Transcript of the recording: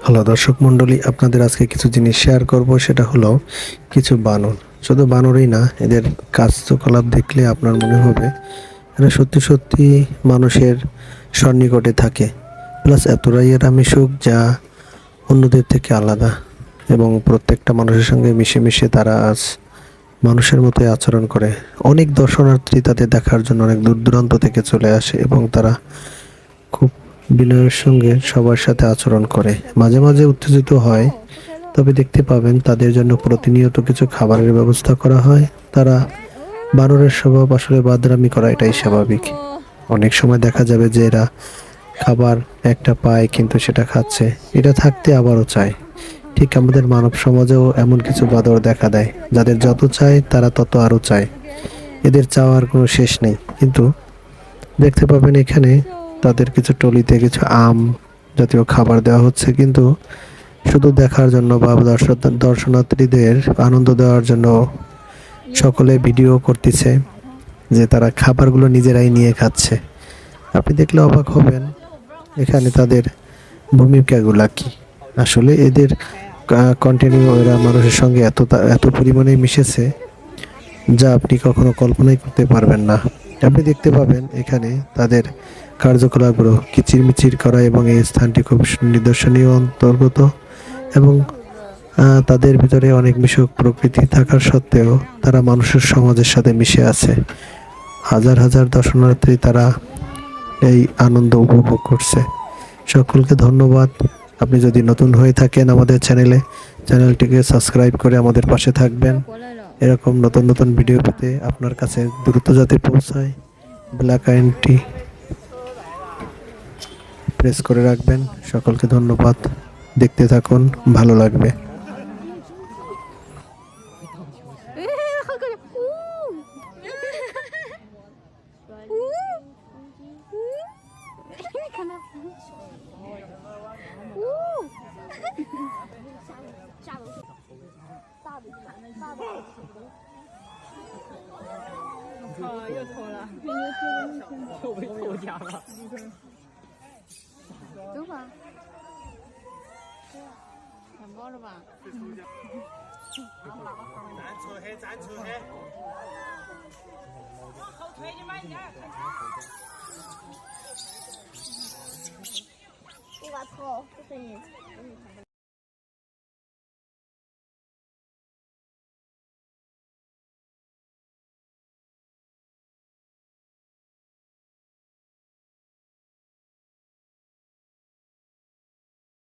Hello দর্শক মণ্ডলী, আপনাদের আজকে কিছু জিনিস শেয়ার করব। সেটা হলো কিছু বানর। শুধু বানরই না, এদের কার্যকলাপ দেখলে আপনার মনে হবে এরা সত্যি সত্যি মানুষের সন্নিকটে থাকে। প্লাস এতটাই এরা মিশুক যা অন্যদের থেকে আলাদা, এবং প্রত্যেকটা মানুষের সঙ্গে মিশে মিশে তারা আজ মানুষের মতোই আচরণ করে। অনেক দর্শনার্থী তাদের দেখার জন্য অনেক দূর দূরান্ত থেকে চলে আসে এবং তারা খুব বিনয়ের সঙ্গে সবার সাথে আচরণ করে। মাঝে মাঝে উত্তেজিত হয়, তবে দেখতে পাবেন তাদের জন্য প্রতিনিয়ত কিছু খাবারের ব্যবস্থা করা হয়। তারা বানরের স্বভাব আসলে বাদরামি করা, এটাই স্বাভাবিক। অনেক সময় দেখা যাবে যে এরা খাবার একটা পায় কিন্তু সেটা খাচ্ছে, এটা থাকতে আবারও চায়। ঠিক আমাদের মানব সমাজেও এমন কিছু বাদর দেখা দেয়, যাদের যত চায় তারা তত আরও চায়। এদের চাওয়ার কোনো শেষ নেই। কিন্তু দেখতে পাবেন এখানে তাদের কিছু টলিতে কিছু আম জাতীয় খাবার দেওয়া হচ্ছে, কিন্তু শুধু দেখার জন্য বা দর্শনার্থীদের আনন্দ দেওয়ার জন্য সকলে ভিডিও করতেছে যে তারা খাবারগুলো নিজেরাই নিয়ে খাচ্ছে। আপনি দেখলে অবাক হবেন এখানে তাদের ভূমিকাগুলা কি। আসলে এদের কন্টিনিউ এরা মানুষের সঙ্গে এত পরিমাণে মিশেছে যা আপনি কখনো কল্পনাই করতে পারবেন না। আপনি দেখতে পাবেন এখানে তাদের কার্যকলাপগুলো কিচিরমিচির করা, এবং এই স্থানটি খুব নিদর্শনীয় অন্তর্গত, এবং তাদের ভিতরে অনেক মিশুক প্রকৃতি থাকার সত্ত্বেও তারা মানুষের সমাজের সাথে মিশে আছে। হাজার হাজার দর্শনার্থী তারা এই আনন্দ উপভোগ করছে। সকলকে ধন্যবাদ। আপনি যদি নতুন হয়ে থাকেন আমাদের চ্যানেলটিকে সাবস্ক্রাইব করে আমাদের পাশে থাকবেন। এরকম নতুন নতুন ভিডিও পেতে আপনার কাছে দ্রুত যাতে পৌঁছায় ব্ল্যাক আইকনটি প্রেস করে রাখবেন। সকলকে ধন্যবাদ। দেখতে থাকুন, ভালো লাগবে।又偷了，又被偷家了。走吧，看饱了吧？站出去，站出去！往后退你慢点，我把头不是你。